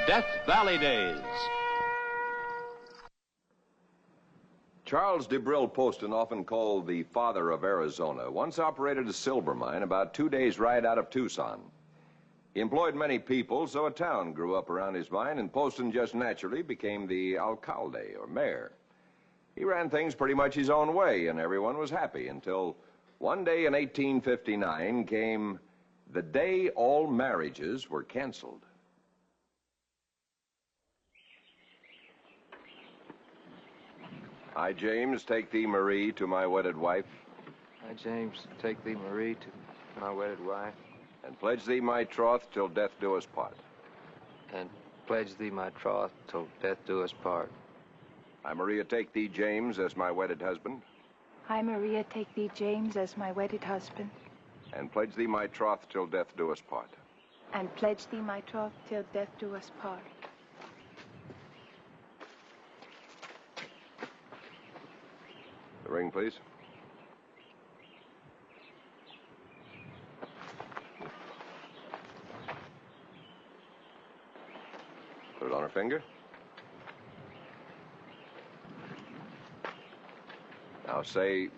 Death Valley Days. Charles DeBrill Poston, often called the father of Arizona, once operated a silver mine about 2 days' ride out of Tucson. He employed many people, so a town grew up around his mine, and Poston just naturally became the alcalde, or mayor. He ran things pretty much his own way, and everyone was happy until one day in 1859 came the day all marriages were canceled. I, James, take thee, Marie, to my wedded wife. I, James, take thee, Marie, to my wedded wife. And pledge thee my troth till death do us part. And pledge thee my troth till death do us part. I, Maria, take thee, James, as my wedded husband. I, Maria, take thee, James, as my wedded husband. And pledge thee my troth till death do us part. And pledge thee my troth till death do us part. The ring, please. Put it on her finger. Now say,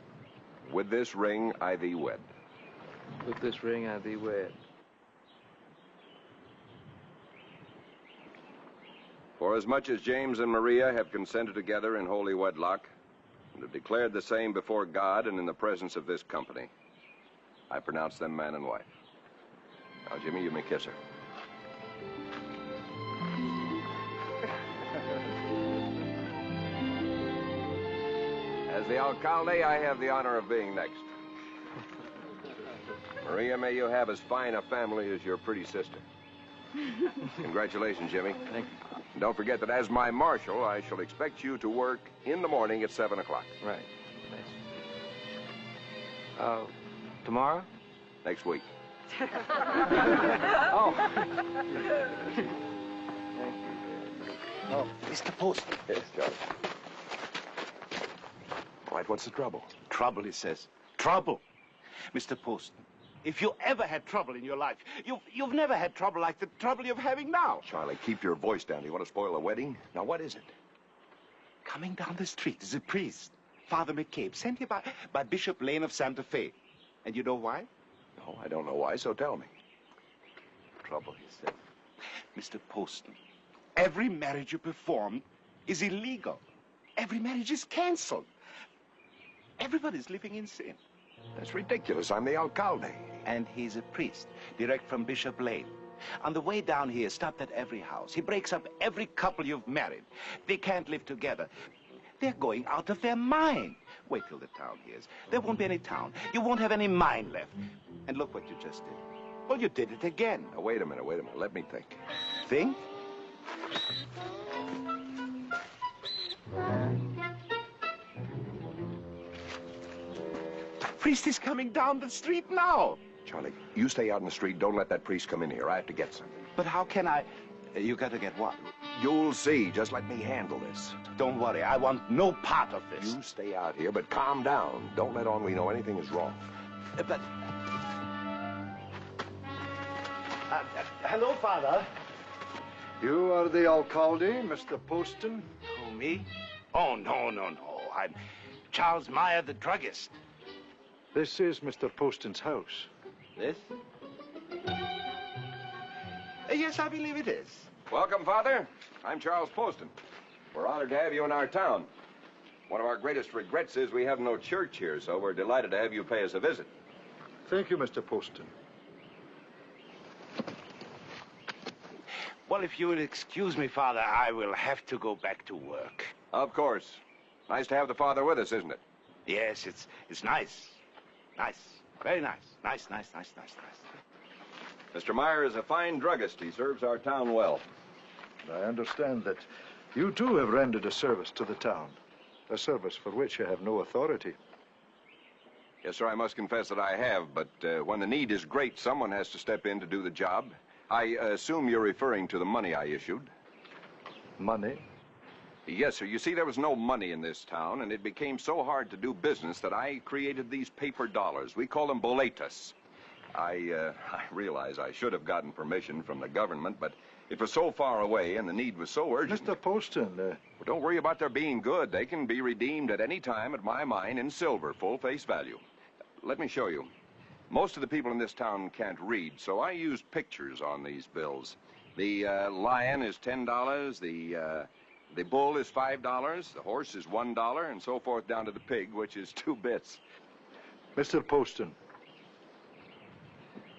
with this ring I thee wed. With this ring I thee wed. For as much as James and Maria have consented together in holy wedlock, and have declared the same before God and in the presence of this company, I pronounce them man and wife. Now, Jimmy, you may kiss her. As the alcalde, I have the honor of being next. Maria, may you have as fine a family as your pretty sister. Congratulations, Jimmy. Thank you. And don't forget that as my marshal, I shall expect you to work in the morning at 7 o'clock. Right. Thanks. Tomorrow? Next week. Oh. Oh, Mr. Poston. Yes, Charlie. All right, what's the trouble? Trouble, he says. Trouble. Mr. Poston, if you ever had trouble in your life, you've never had trouble like the trouble you're having now. Charlie, keep your voice down. You want to spoil a wedding? Now, what is it? Coming down the street is a priest, Father McCabe, sent here by Bishop Lane of Santa Fe. And you know why? No, I don't know why, so tell me. Trouble, he said. Mr. Poston, every marriage you performed is illegal. Every marriage is canceled. Everybody's living in sin. That's ridiculous. I'm the alcalde. And he's a priest, direct from Bishop Lane. On the way down here, stopped at every house. He breaks up every couple you've married. They can't live together. They're going out of their mind. Wait till the town hears. There won't be any town. You won't have any mind left. And look what you just did. Well, you did it again. Now, wait a minute. Let me think. Think? The priest is coming down the street now. Charlie, you stay out in the street. Don't let that priest come in here. I have to get something. But how can I... You got to get what? You'll see. Just let me handle this. Don't worry. I want no part of this. You stay out here, but calm down. Don't let on we know anything is wrong. But... hello, Father. You are the alcalde, Mr. Poston? Who, me? Oh, no. I'm Charles Meyer, the druggist. This is Mr. Poston's house. This? Yes, I believe it is. Welcome, Father. I'm Charles Poston. We're honored to have you in our town. One of our greatest regrets is we have no church here, so we're delighted to have you pay us a visit. Thank you, Mr. Poston. Well, if you will excuse me, Father, I will have to go back to work. Of course. Nice to have the Father with us, isn't it? Yes, it's nice. Nice. Very nice. Nice. Mr. Meyer is a fine druggist. He serves our town well. I understand that you, too, have rendered a service to the town. A service for which you have no authority. Yes, sir, I must confess that I have, but when the need is great, someone has to step in to do the job. I assume you're referring to the money I issued. Money? Yes, sir. You see, there was no money in this town, and it became so hard to do business that I created these paper dollars. We call them boletas. I realize I should have gotten permission from the government, but It was so far away and the need was so urgent. Mr. Poston, Well, don't worry about their being good. They can be redeemed at any time at my mine in silver, full face value. Let me show you. Most of the people in this town can't read, so I use pictures on these bills. The lion is $10, the bull is $5, the horse is $1, and so forth down to the pig, which is 2 bits. Mr. Poston,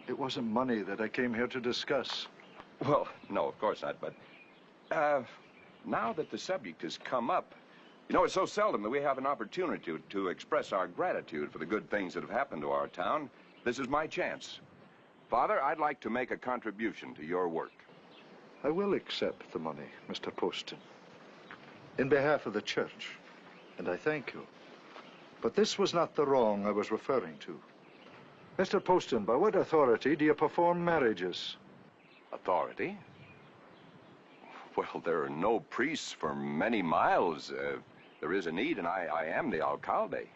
it wasn't money that I came here to discuss. Well, no, of course not, but now that the subject has come up, you know, it's so seldom that we have an opportunity to express our gratitude for the good things that have happened to our town. This is my chance. Father, I'd like to make a contribution to your work. I will accept the money, Mr. Poston, in behalf of the church, and I thank you. But this was not the wrong I was referring to. Mr. Poston, by what authority do you perform marriages? Authority? Well, there are no priests for many miles. There is a need, and I am the alcalde.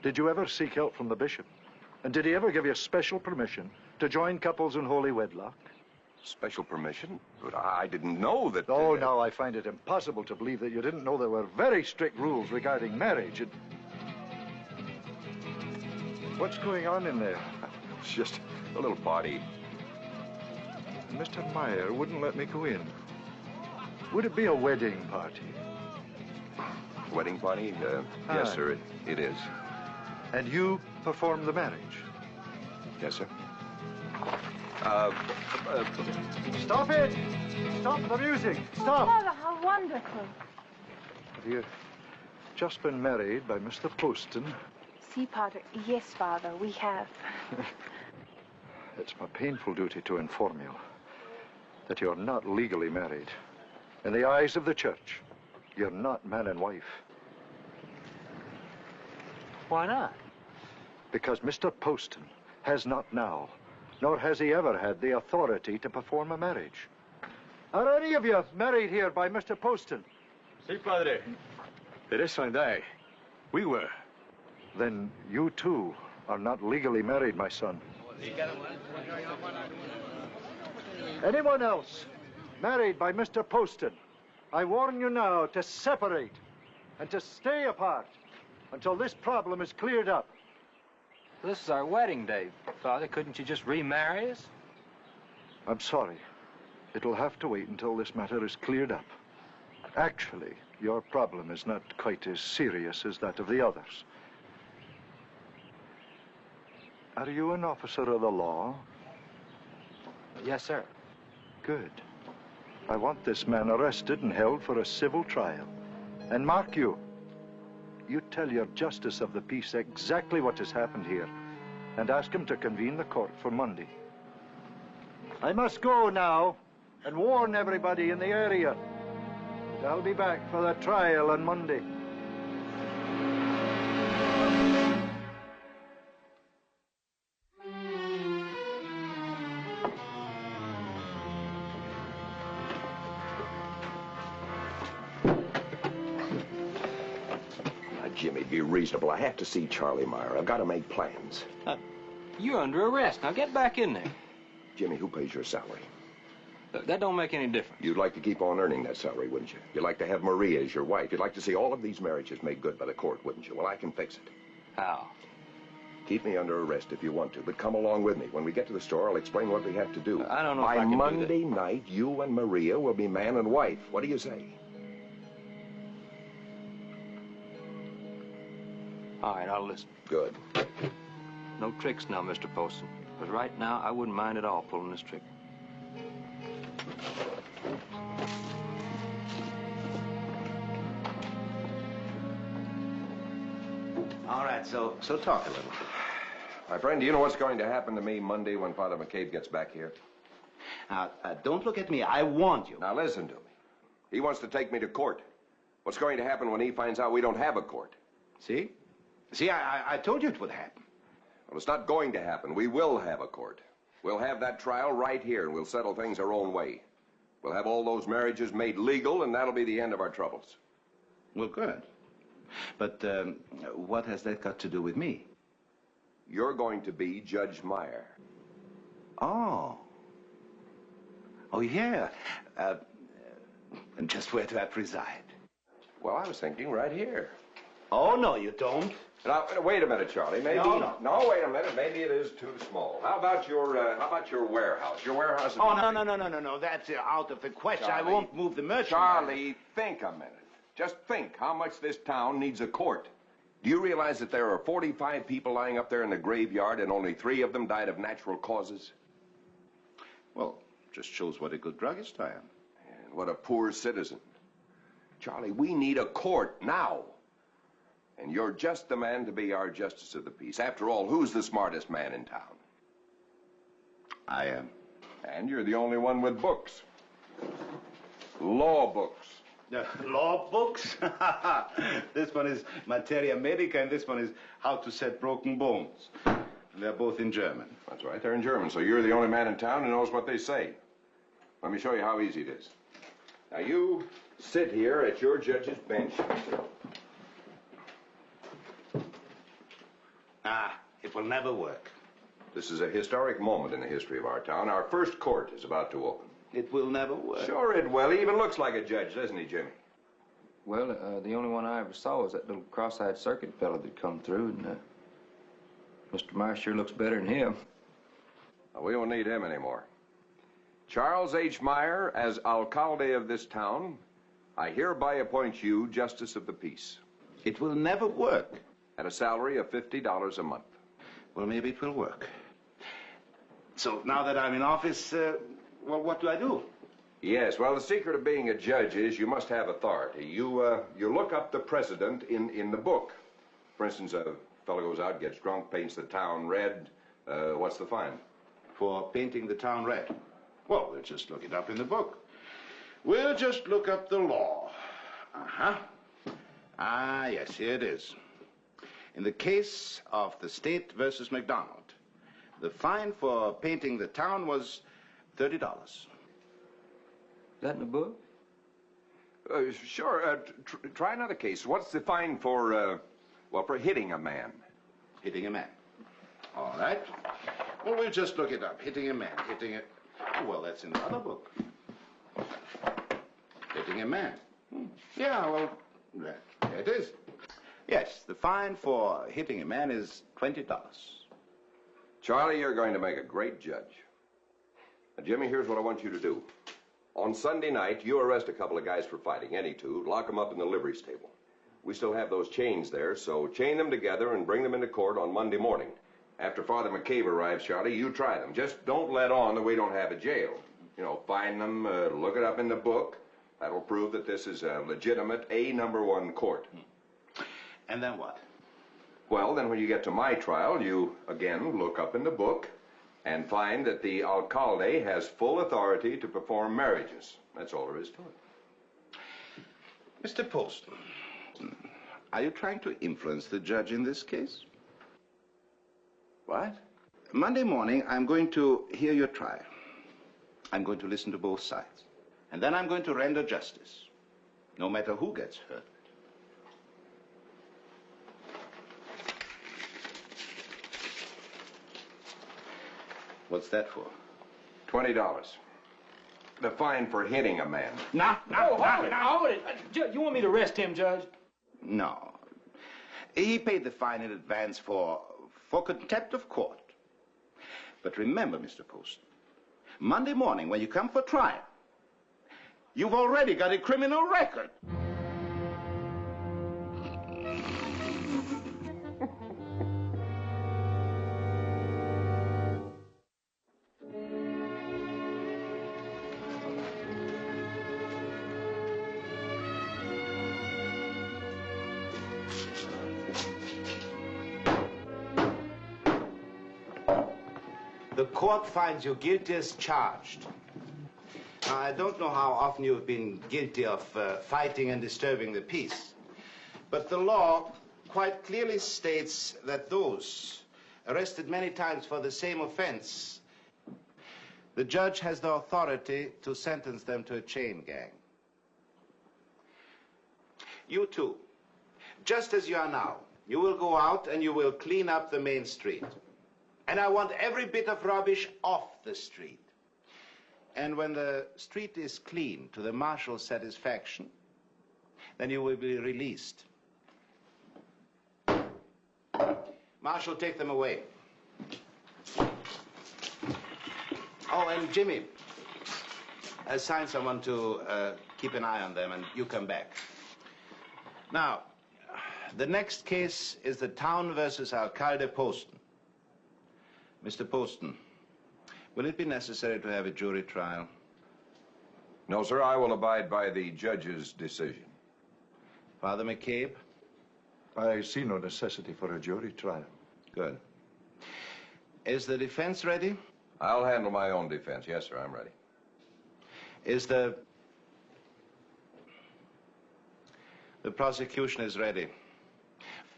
Did you ever seek help from the bishop? And did he ever give you special permission to join couples in holy wedlock? Special permission? But I didn't know that... Oh, now I find it impossible to believe that you didn't know there were very strict rules regarding marriage. What's going on in there? It's just a little party. Mr. Meyer wouldn't let me go in. Would it be a wedding party? Wedding party? Yes, sir, it is. And you perform the marriage? Yes, sir. Stop it! Stop the music! Stop! Father, how wonderful. Have you just been married by Mr. Poston? See, Potter. Yes, Father, we have. It's my painful duty to inform you that you're not legally married. In the eyes of the church, you're not man and wife. Why not? Because Mr. Poston has not now, nor has he ever had, the authority to perform a marriage. Are any of you married here by Mr. Poston? Sí, padre. Teresa and I, we were. Then you too are not legally married, my son. Anyone else married by Mr. Poston, I warn you now to separate and to stay apart until this problem is cleared up. This is our wedding day, Father. Couldn't you just remarry us? I'm sorry. It'll have to wait until this matter is cleared up. Actually, your problem is not quite as serious as that of the others. Are you an officer of the law? Yes, sir. Good. I want this man arrested and held for a civil trial. And mark you, you tell your justice of the peace exactly what has happened here and ask him to convene the court for Monday. I must go now and warn everybody in the area that I'll be back for the trial on Monday. Jimmy, be reasonable. I have to see Charlie Meyer. I've got to make plans. You're under arrest. Now get back in there. Jimmy, who pays your salary? Look, that don't make any difference. You'd like to keep on earning that salary, wouldn't you? You'd like to have Maria as your wife. You'd like to see all of these marriages made good by the court, wouldn't you? Well, I can fix it. How? Keep me under arrest if you want to, but come along with me. When we get to the store, I'll explain what we have to do. I don't know if I By can do that. Monday night, you and Maria will be man and wife. What do you say? All right, I'll listen. Good. No tricks now, Mr. Poston. But right now, I wouldn't mind at all pulling this trick. All right, so talk a little. My friend, do you know what's going to happen to me Monday when Father McCabe gets back here? Now, don't look at me. I warned you. Now, listen to me. He wants to take me to court. What's going to happen when he finds out we don't have a court? See? See, I told you it would happen. Well, it's not going to happen. We will have a court. We'll have that trial right here, and we'll settle things our own way. We'll have all those marriages made legal, and that'll be the end of our troubles. Well, good. But what has that got to do with me? You're going to be Judge Meyer. Oh. Oh, yeah. And just where do I preside? Well, I was thinking right here. Oh, no, you don't. Now, wait a minute, Charlie. Maybe. No. Wait a minute. Maybe it is too small. How about your warehouse? Your warehouse. Oh, no. That's out of the question. Charlie, I won't move the merchandise. Charlie, think a minute. Just think how much this town needs a court. Do you realize that there are 45 people lying up there in the graveyard and only 3 of them died of natural causes? Well, just shows what a good druggist I am. And what a poor citizen. Charlie, we need a court now. And you're just the man to be our justice of the peace. After all, who's the smartest man in town? I am. And you're the only one with books. Law books. Law books? This one is Materia Medica, and this one is How to Set Broken Bones. And they're both in German. That's right, they're in German, so you're the only man in town who knows what they say. Let me show you how easy it is. Now, you sit here at your judge's bench. It will never work. This is a historic moment in the history of our town. Our first court is about to open. It will never work. Sure it will. He even looks like a judge, doesn't he, Jimmy? Well, the only one I ever saw was that little cross-eyed circuit fellow that come through, and Mr. Meyer sure looks better than him. Well, we don't need him anymore. Charles H. Meyer, as alcalde of this town, I hereby appoint you justice of the peace. It will never work. At a salary of $50 a month. Well, maybe it will work. So now that I'm in office, well, what do I do? Yes, well, the secret of being a judge is you must have authority. You look up the precedent in the book. For instance, a fellow goes out, gets drunk, paints the town red. What's the fine? For painting the town red? Well, we'll just look it up in the book. We'll just look up the law. Uh-huh. Ah, yes, here it is. In the case of the State versus McDonald, the fine for painting the town was $30. Is that in the book? Sure. Try another case. What's the fine for hitting a man? Hitting a man. All right. Well, we'll just look it up. Hitting a man. Oh, well, that's in the other book. Hitting a man. Yeah, well, there it is. Yes, the fine for hitting a man is $20. Charlie, you're going to make a great judge. Now, Jimmy, here's what I want you to do. On Sunday night, you arrest a couple of guys for fighting, any two, lock them up in the livery stable. We still have those chains there, so chain them together and bring them into court on Monday morning. After Father McCabe arrives, Charlie, you try them. Just don't let on that we don't have a jail. You know, find them, look it up in the book. That'll prove that this is a legitimate #1 court. And then what? Well, then when you get to my trial, you, again, look up in the book and find that the alcalde has full authority to perform marriages. That's all there is to it. Mr. Poston, are you trying to influence the judge in this case? What? Monday morning, I'm going to hear your trial. I'm going to listen to both sides. And then I'm going to render justice, no matter who gets hurt. What's that for? $20. The fine for hitting a man. Hold it. Judge, you want me to arrest him, Judge? No. He paid the fine in advance for contempt of court. But remember, Mr. Poston, Monday morning when you come for trial, you've already got a criminal record. The court finds you guilty as charged. Now, I don't know how often you've been guilty of fighting and disturbing the peace, but the law quite clearly states that those arrested many times for the same offense, the judge has the authority to sentence them to a chain gang. You too, just as you are now, you will go out and you will clean up the main street. And I want every bit of rubbish off the street. And when the street is clean to the marshal's satisfaction, then you will be released. Marshal, take them away. Oh, and Jimmy, assign someone to keep an eye on them, and you come back. Now, the next case is the town versus Alcalde Poston. Mr. Poston, will it be necessary to have a jury trial? No, sir, I will abide by the judge's decision. Father McCabe? I see no necessity for a jury trial. Good. Is the defense ready? I'll handle my own defense. Yes, sir, I'm ready. Is the prosecution is ready.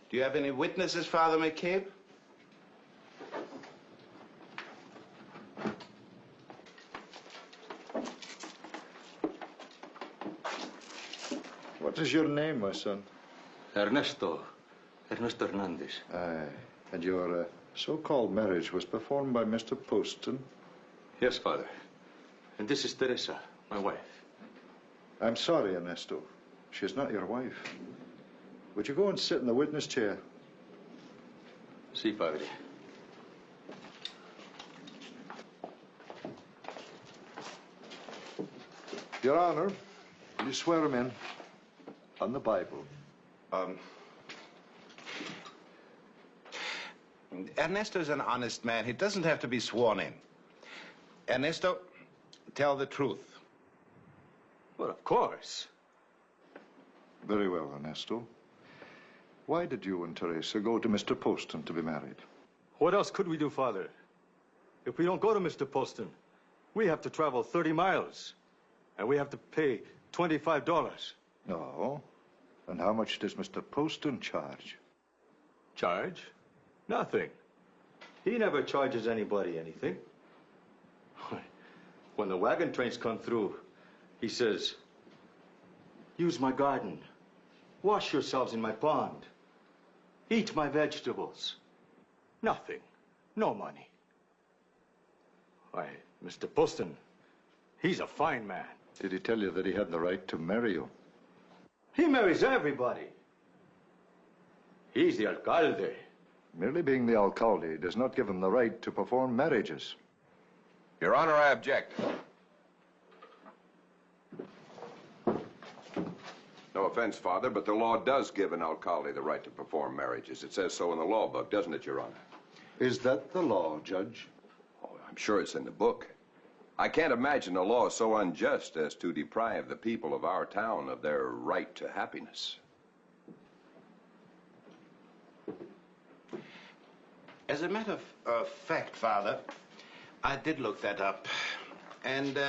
Do you have any witnesses, Father McCabe? What is your name, my son? Ernesto Hernandez. Aye. And your so-called marriage was performed by Mr. Poston? Yes, Father. And this is Teresa, my wife. I'm sorry, Ernesto. She's not your wife. Would you go and sit in the witness chair? Si, Padre. Your Honor, will you swear him in on the Bible? Ernesto's an honest man. He doesn't have to be sworn in. Ernesto, tell the truth. Well, of course. Very well, Ernesto. Why did you and Teresa go to Mr. Poston to be married? What else could we do, Father? If we don't go to Mr. Poston, we have to travel 30 miles. And we have to pay $25. No. And how much does Mr. Poston charge? Charge? Nothing. He never charges anybody anything. When the wagon trains come through, he says, use my garden. Wash yourselves in my pond. Eat my vegetables. Nothing. No money. Why, Mr. Poston, he's a fine man. Did he tell you that he had the right to marry you? He marries everybody. He's the alcalde. Merely being the alcalde does not give him the right to perform marriages. Your Honor, I object. No offense, Father, but the law does give an alcalde the right to perform marriages. It says so in the law book, doesn't it, Your Honor? Is that the law, Judge? Oh, I'm sure it's in the book. I can't imagine a law so unjust as to deprive the people of our town of their right to happiness. As a matter of fact, Father, I did look that up. And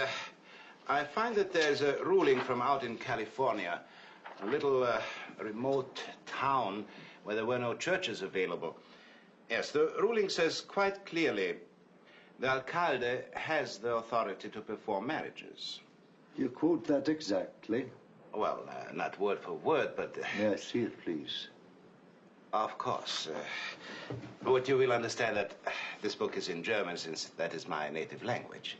I find that there's a ruling from out in California, a little remote town where there were no churches available. Yes, the ruling says quite clearly the alcalde has the authority to perform marriages. You quote that exactly? Well, not word for word, but... Yes, here, please. Of course. But you will understand that this book is in German, since that is my native language.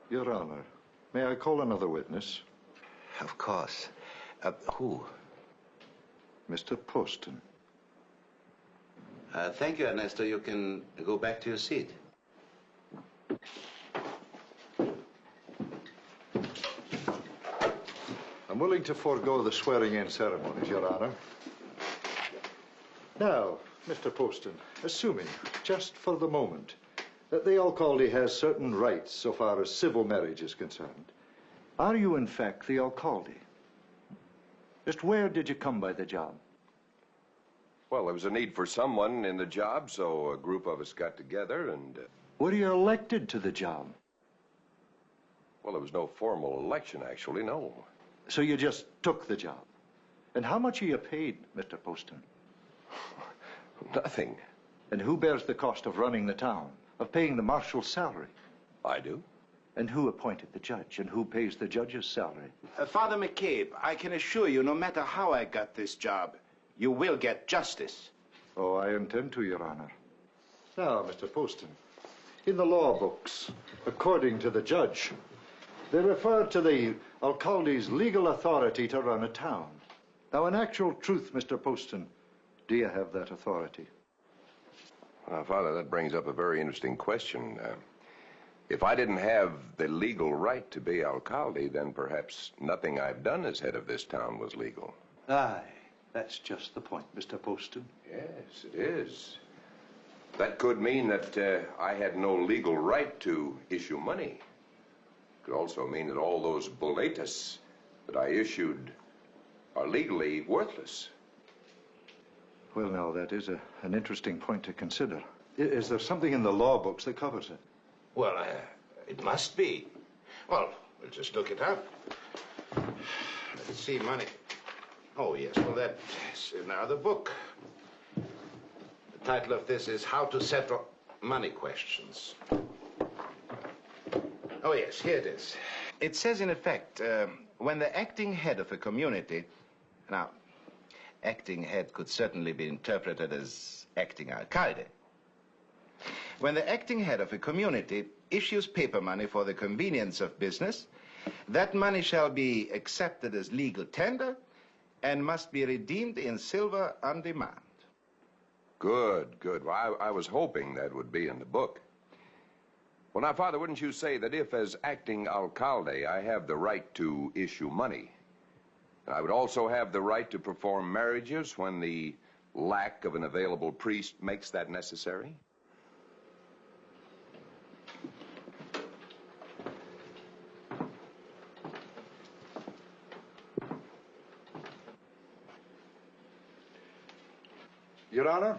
Your Honor, may I call another witness? Of course. Who? Mr. Poston. Thank you, Ernesto. You can go back to your seat. I'm willing to forego the swearing-in ceremonies, Your Honor. Now, Mr. Poston, assuming, just for the moment, that the alcalde has certain rights so far as civil marriage is concerned, are you in fact the alcalde? Just where did you come by the job? Well, there was a need for someone in the job, so a group of us got together and... Were you elected to the job? Well, there was no formal election, actually, no. So you just took the job? And how much are you paid, Mr. Poston? Nothing. And who bears the cost of running the town, of paying the marshal's salary? I do. And who appointed the judge, and who pays the judge's salary? Father McCabe, I can assure you, no matter how I got this job, you will get justice. Oh, I intend to, Your Honor. Now, Mr. Poston, in the law books, according to the judge, they refer to the alcalde's legal authority to run a town. Now, in actual truth, Mr. Poston, do you have that authority? Father, that brings up a very interesting question. If I didn't have the legal right to be alcalde, then perhaps nothing I've done as head of this town was legal. Aye, that's just the point, Mr. Poston. Yes, it is. That could mean that I had no legal right to issue money. It could also mean that all those boletas that I issued are legally worthless. Well, now, that is an interesting point to consider. Is there something in the law books that covers it? Well, it must be. Well, we'll just look it up. Let's see, money. Oh, yes, well, that's in our other book. The title of this is How to Settle Money Questions. Oh, yes, here it is. It says, in effect, when the acting head of a community... Now, acting head could certainly be interpreted as acting alcalde. When the acting head of a community issues paper money for the convenience of business, that money shall be accepted as legal tender and must be redeemed in silver on demand. Good, good. Well, I was hoping that would be in the book. Well, now, Father, wouldn't you say that if, as acting alcalde, I have the right to issue money, I would also have the right to perform marriages when the lack of an available priest makes that necessary? Your Honor,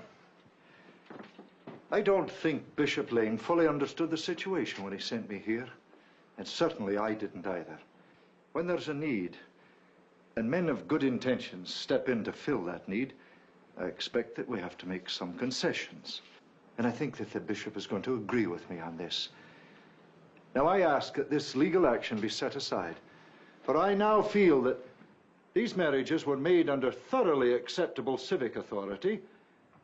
I don't think Bishop Lane fully understood the situation when he sent me here. And certainly I didn't either. When there's a need, and men of good intentions step in to fill that need, I expect that we have to make some concessions. And I think that the bishop is going to agree with me on this. Now, I ask that this legal action be set aside, for I now feel that these marriages were made under thoroughly acceptable civic authority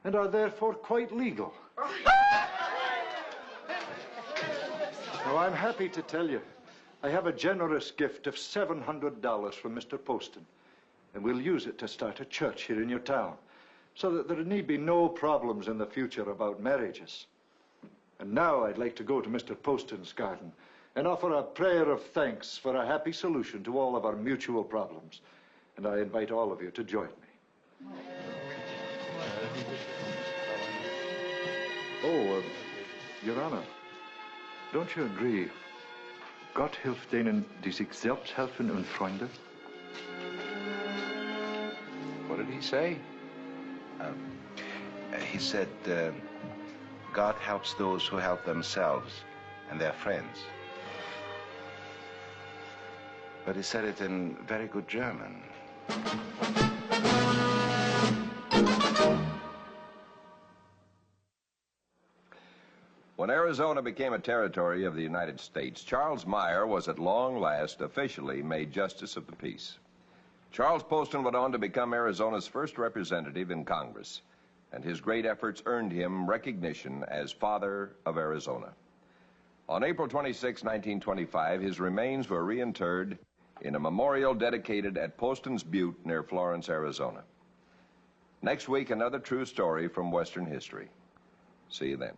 and are therefore quite legal. Now, I'm happy to tell you, I have a generous gift of $700 from Mr. Poston, and we'll use it to start a church here in your town, so that there need be no problems in the future about marriages. And now I'd like to go to Mr. Poston's garden and offer a prayer of thanks for a happy solution to all of our mutual problems. And I invite all of you to join me. Oh, Your Honor, don't you agree? Gott hilft denen, die sich selbst helfen und Freunde. What did he say? He said, God helps those who help themselves and their friends. But he said it in very good German. When Arizona became a territory of the United States, Charles Meyer was at long last officially made Justice of the Peace. Charles Poston went on to become Arizona's first representative in Congress, and his great efforts earned him recognition as Father of Arizona. On April 26, 1925, his remains were reinterred in a memorial dedicated at Poston's Butte near Florence, Arizona. Next week, another true story from Western history. See you then.